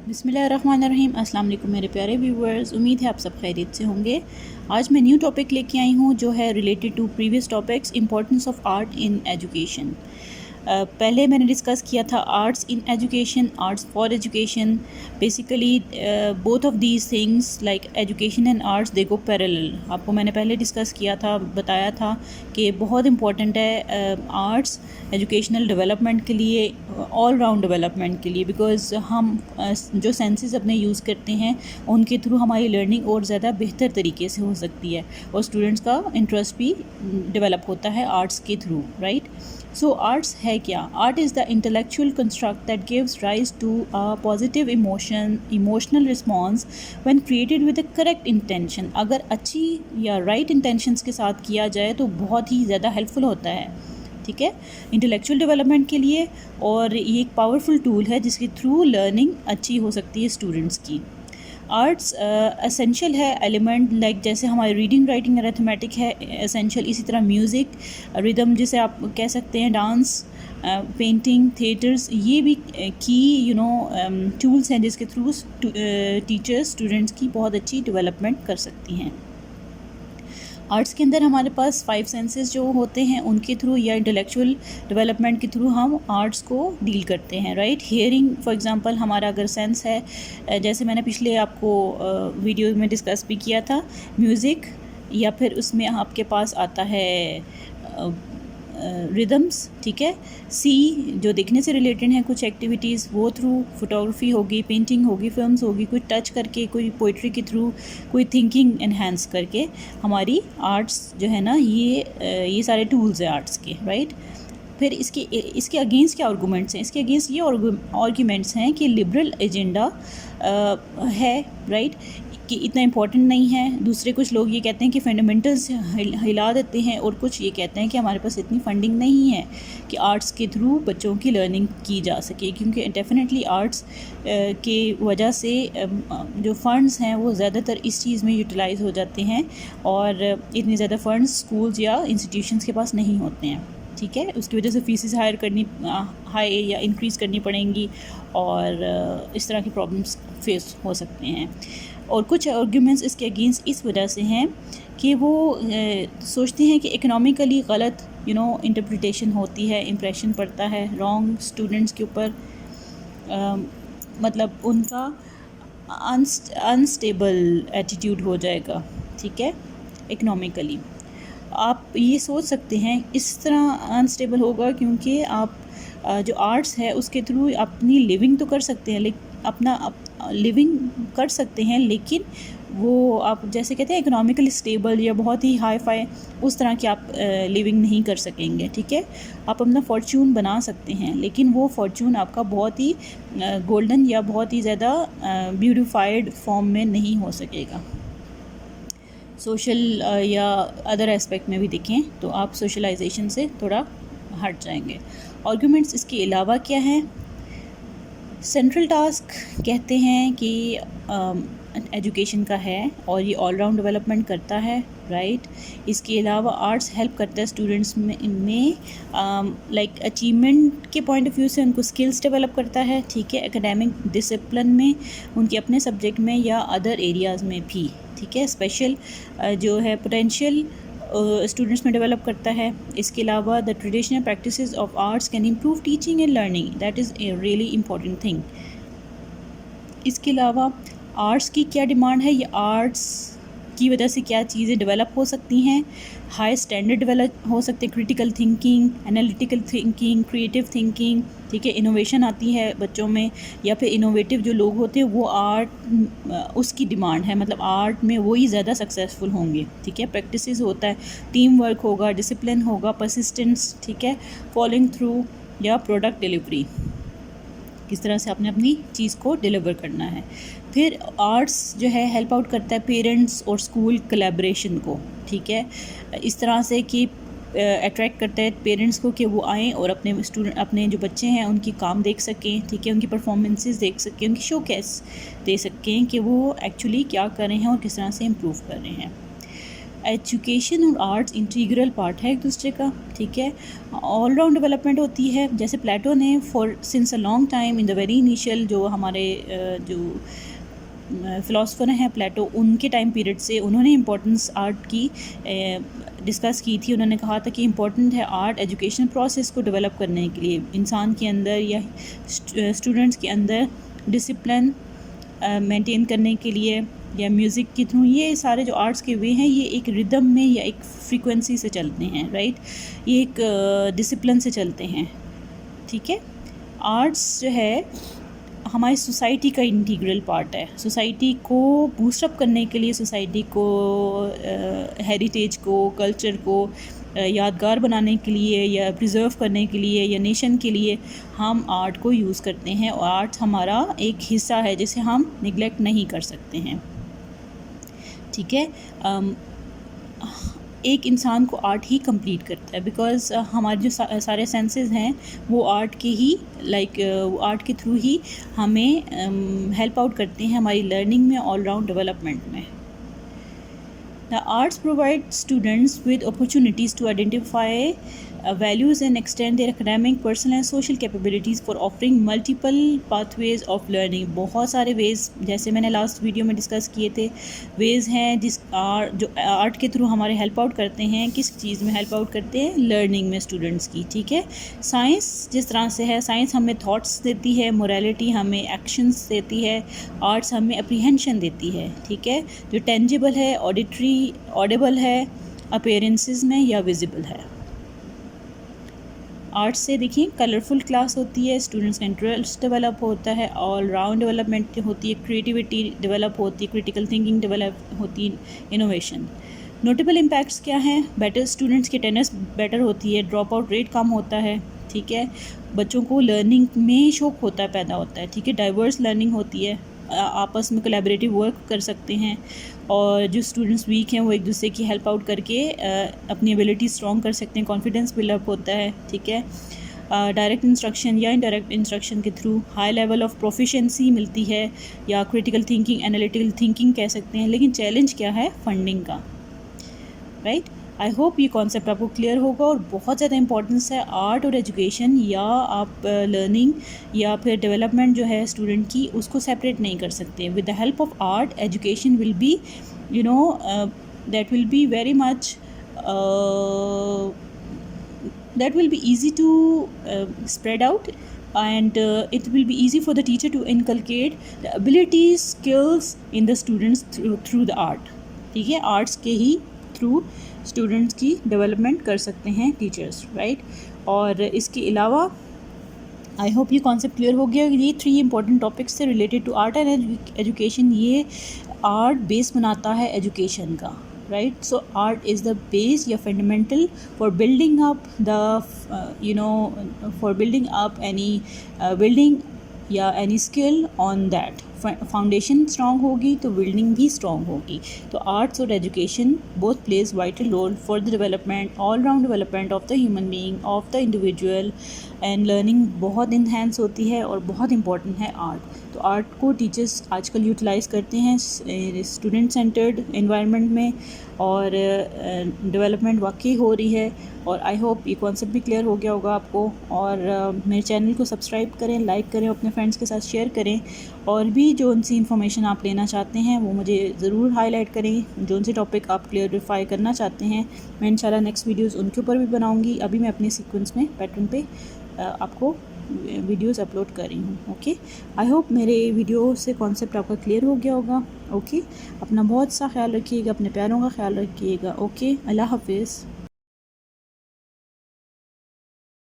बिस्मिल्लाहिर्रहमानिर्रहीम। अस्सलाम वालेकुम मेरे प्यारे व्यूवर्स, उम्मीद है आप सब खैरियत से होंगे। आज मैं न्यू टॉपिक लेके आई हूँ जो है related to previous topics, importance of art in education. पहले मैंने डिस्कस किया था arts in education, arts for education. Basically both of these things like education and arts they go parallel. आपको मैंने पहले डिस्कस किया था, बताया था कि बहुत इम्पॉर्टेंट है आर्ट्स एजुकेशनल डेवलपमेंट के लिए, ऑल राउंड डेवलपमेंट के लिए, बिकॉज़ हम जो सेंसेस अपने यूज़ करते हैं उनके थ्रू हमारी लर्निंग और ज़्यादा बेहतर तरीके से हो सकती है और स्टूडेंट्स का इंटरेस्ट भी डेवलप होता है आर्ट्स के थ्रू, राइट। सो आर्ट्स है क्या? Art is the intellectual construct that gives rise to a positive emotional response when created with the correct intention. अगर अच्छी या राइट इंटेंशंस के साथ किया जाए तो बहुत ही ज़्यादा हेल्पफुल होता है, ठीक है, इंटेलेक्चुअल डेवलपमेंट के लिए। और ये एक पावरफुल टूल है जिसके थ्रू लर्निंग अच्छी हो सकती है स्टूडेंट्स की। आर्ट्स एसेंशियल है एलिमेंट, लाइक जैसे हमारी रीडिंग राइटिंग अरिथमेटिक है एसेंशियल, इसी तरह म्यूज़िक, रिदम जिसे आप कह सकते हैं, डांस, पेंटिंग, थिएटर्स, ये भी की टूल्स हैं जिसके थ्रू टीचर्स स्टूडेंट्स की बहुत अच्छी डेवलपमेंट कर सकती हैं। आर्ट्स के अंदर हमारे पास 5 सेंसेस जो होते हैं उनके थ्रू या इंटेलेक्चुअल डेवलपमेंट के थ्रू हम आर्ट्स को डील करते हैं, राइट। हियरिंग फॉर एग्जांपल हमारा अगर सेंस है, जैसे मैंने पिछले आपको वीडियो में डिस्कस भी किया था, म्यूज़िक, या फिर उसमें आपके पास आता है रिदम्स, ठीक है। सी जो देखने से रिलेटेड हैं कुछ एक्टिविटीज़, वो थ्रू फोटोग्राफी होगी, पेंटिंग होगी, फिल्म्स होगी, कोई टच करके, कोई पोइट्री के थ्रू, कोई थिंकिंग एनहांस करके हमारी आर्ट्स जो है ना, ये सारे टूल्स हैं आर्ट्स के, राइट। फिर इसके अगेंस्ट क्या आर्गूमेंट्स हैं? इसके अगेंस्ट ये आर्गूमेंट्स हैं कि लिबरल एजेंडा है, राइट, कि इतना इम्पोर्टेंट नहीं है। दूसरे कुछ लोग ये कहते हैं कि फंडामेंटल्स हिला देते हैं, और कुछ ये कहते हैं कि हमारे पास इतनी फंडिंग नहीं है कि आर्ट्स के थ्रू बच्चों की लर्निंग की जा सके, क्योंकि डेफिनेटली आर्ट्स के वजह से जो फ़ंड्स हैं वो ज़्यादातर इस चीज़ में यूटिलाइज़ हो जाते हैं, और इतने ज़्यादा फ़ंड्स स्कूल्स या इंस्टीट्यूशंस के पास नहीं होते हैं, ठीक है। उसकी वजह से फीसेस हाई या इंक्रीज़ करनी पड़ेंगी, और इस तरह की प्रॉब्लम्स फेस हो सकते हैं। और कुछ आर्ग्यूमेंट्स इसके अगेंस्ट इस वजह से हैं कि वो सोचते हैं कि इकोनॉमिकली गलत इंटरप्रिटेशन होती है, इम्प्रेशन पड़ता है रॉन्ग स्टूडेंट्स के ऊपर, मतलब उनका अनस्टेबल एटीट्यूड हो जाएगा, ठीक है, इकोनॉमिकली। आप ये सोच सकते हैं इस तरह अनस्टेबल होगा क्योंकि आप जो आर्ट्स है उसके थ्रू अपनी लिविंग तो कर सकते हैं, लिविंग कर सकते हैं, लेकिन वो आप जैसे कहते हैं इकोनॉमिकली स्टेबल या बहुत ही हाई फाई उस तरह की आप लिविंग नहीं कर सकेंगे, ठीक है। आप अपना फॉर्च्यून बना सकते हैं, लेकिन वो फॉर्च्यून आपका बहुत ही गोल्डन या बहुत ही ज़्यादा ब्यूटिफाइड फॉर्म में नहीं हो सकेगा। सोशल या अदर एस्पेक्ट में भी देखें तो आप सोशलाइजेशन से थोड़ा हट जाएंगे। आर्गूमेंट्स इसके अलावा क्या हैं? सेंट्रल टास्क कहते हैं कि एजुकेशन का है और ये ऑल राउंड डेवलपमेंट करता है, राइट। इसके अलावा आर्ट्स हेल्प करता है स्टूडेंट्स में लाइक अचीवमेंट के पॉइंट ऑफ व्यू से उनको स्किल्स डेवलप करता है, ठीक है, एकेडमिक डिसिप्लिन में, उनके अपने सब्जेक्ट में या अदर एरियाज़ में भी, ठीक है। स्पेशल जो है पोटेंशियल स्टूडेंट्स में डेवलप करता है। इसके अलावा the traditional practices of arts can improve teaching and learning, that is a really important thing. इसके अलावा आर्ट्स की क्या डिमांड है, या आर्ट्स की वजह से क्या चीज़ें डेवलप हो सकती हैं? हाई स्टैंडर्ड डेवलप हो सकते हैं, critical thinking, analytical thinking, creative thinking, ठीक है, इनोवेशन आती है बच्चों में, या फिर इनोवेटिव जो लोग होते हैं वो आर्ट उसकी डिमांड है, मतलब आर्ट में वो ही ज़्यादा सक्सेसफुल होंगे, ठीक है। प्रैक्टिसेस होता है, टीम वर्क होगा, डिसिप्लिन होगा, परसिस्टेंस, ठीक है, फॉलोइंग थ्रू, या प्रोडक्ट डिलीवरी, किस तरह से आपने अपनी चीज़ को डिलीवर करना है। फिर आर्ट्स जो है हेल्प आउट करता है पेरेंट्स और स्कूल कोलैबोरेशन को, ठीक है, इस तरह से कि अट्रैक्ट करता है पेरेंट्स को कि वो आएँ और अपने जो बच्चे हैं उनकी काम देख सकें, ठीक है, उनकी परफॉर्मेंसेस देख सकें, उनकी शोकेस दे सकें कि वो एक्चुअली क्या कर रहे हैं और किस तरह से इम्प्रूव कर रहे हैं। एजुकेशन और आर्ट्स इंटीग्रल पार्ट है एक दूसरे का, ठीक है। ऑल राउंड डेवलपमेंट होती है, जैसे प्लेटो ने since a long time in the very initial, जो हमारे जो फ़िलासफ़र हैं प्लेटो, उनके टाइम पीरियड से उन्होंने इम्पोर्टेंस आर्ट की डिस्कस की थी। उन्होंने कहा था कि इम्पोर्टेंट है आर्ट एजुकेशन प्रोसेस को डेवलप करने के लिए, इंसान के अंदर या स्टूडेंट्स के अंदर डिसिप्लिन मेंटेन करने के लिए, या म्यूज़िक के थ्रू। ये सारे जो आर्ट्स के वे हैं ये एक रिदम में या एक फ्रीक्वेंसी से चलते हैं, राइट। ये एक डिसिप्लिन से चलते हैं, ठीक है। आर्ट्स जो है हमारी सोसाइटी का इंटीग्रल पार्ट है। सोसाइटी को बूस्टअप करने के लिए, सोसाइटी को हेरिटेज को, कल्चर को यादगार बनाने के लिए या प्रिजर्व करने के लिए या नेशन के लिए हम आर्ट को यूज़ करते हैं, और आर्ट हमारा एक हिस्सा है जिसे हम निगलेक्ट नहीं कर सकते हैं, ठीक है। एक इंसान को आर्ट ही कंप्लीट करता है, बिकॉज़ हमारे जो सारे सेंसेस हैं वो आर्ट के ही आर्ट के थ्रू ही हमें हेल्प आउट करते हैं हमारी लर्निंग में, ऑल राउंड डेवलपमेंट में। The arts provide students with opportunities to identify values and extend their academic, personal and social capabilities for offering multiple pathways of learning। बहुत सारे ways, जैसे मैंने लास्ट वीडियो में डिस्कस किए थे, ways हैं जो आर्ट के थ्रू हमारे हेल्प आउट करते हैं। किस चीज़ में हेल्प आउट करते हैं? लर्निंग में स्टूडेंट्स की, ठीक है। साइंस जिस तरह से है, साइंस हमें थॉट्स देती है, मोरालिटी हमें एक्शंस देती है, आर्ट्स हमें अप्रीहेंशन देती है, ठीक है। जो टेंजिबल है, ऑडिबल है, अपीयरेंसेस में या विजिबल है। आर्ट्स से देखिए कलरफुल क्लास होती है, स्टूडेंट्स का इंटरेस्ट डेवलप होता है, ऑल राउंड डेवलपमेंट होती है, क्रिएटिविटी डेवलप होती है, क्रिटिकल थिंकिंग डेवलप होती है, इनोवेशन। नोटेबल इम्पैक्ट्स क्या हैं? बेटर स्टूडेंट्स की अटेंडेंस बेटर होती है, ड्रॉप आउट रेट कम होता है, ठीक है। बच्चों को लर्निंग में शौक होता है, पैदा होता है, ठीक है। डाइवर्स लर्निंग होती है, आपस में कोलैबोरेटिव वर्क कर सकते हैं, और जो स्टूडेंट्स वीक हैं वो एक दूसरे की हेल्प आउट करके अपनी एबिलिटी स्ट्रॉन्ग कर सकते हैं, कॉन्फिडेंस बिल्डअप होता है, ठीक है। डायरेक्ट इंस्ट्रक्शन या इनडायरेक्ट इंस्ट्रक्शन के through high level of proficiency मिलती है, या क्रिटिकल थिंकिंग, एनालिटिकल थिंकिंग कह सकते हैं। लेकिन चैलेंज क्या है? फंडिंग का, राइट। आई होप ये कॉन्सेप्ट आपको क्लियर होगा, और बहुत ज़्यादा इंपॉर्टेंस है आर्ट और एजुकेशन, या आप लर्निंग या फिर डेवलपमेंट जो है स्टूडेंट की, उसको सेपरेट नहीं कर सकते। With the help of art education will be that will be very much that will be easy to spread out, and it will be easy for the teacher to inculcate the abilities, skills in the students through the art, ठीक है। Arts के ही through students की development कर सकते हैं teachers, right. और इसके अलावा आई होप ये कॉन्सेप्ट क्लियर हो गया। ये 3 इंपॉर्टेंट टॉपिक्स थे related to art and education. ये आर्ट बेस बनाता है एजुकेशन का, right? So art is the base या fundamental for building up for building up any building या any skill on that। Foundation strong होगी तो building भी स्ट्रॉन्ग होगी। तो आर्ट्स और education both plays vital role for the development, all round development of the human being, of the individual, and learning बहुत enhance होती है और बहुत इंपॉर्टेंट है आर्ट। तो आर्ट को टीचर्स आजकल यूटिलाइज़ करते हैं स्टूडेंट सेंटर्ड एनवायरनमेंट में, और डेवलपमेंट वाकई हो रही है। और आई होप ये कॉन्सेप्ट भी क्लियर हो गया होगा आपको। और मेरे चैनल को सब्सक्राइब करें, लाइक करें, अपने फ्रेंड्स के साथ शेयर करें, और भी जो उनसी इन्फॉर्मेशन आप लेना चाहते हैं वो मुझे ज़रूर हाईलाइट करें। जो उनसे टॉपिक आप क्लियरिफाई करना चाहते हैं, मैं इंशाल्लाह नेक्स्ट वीडियोस उनके ऊपर भी बनाऊंगी। अभी मैं अपने सीक्वेंस में पैटर्न पे आपको वीडियोस अपलोड कर रही हूँ, ओके। आई होप मेरे वीडियो से कॉन्सेप्ट आपका क्लियर हो गया होगा, ओके। अपना बहुत सा ख्याल रखिएगा, अपने प्यारों का ख्याल रखिएगा, ओके। अल्लाह हाफिज़।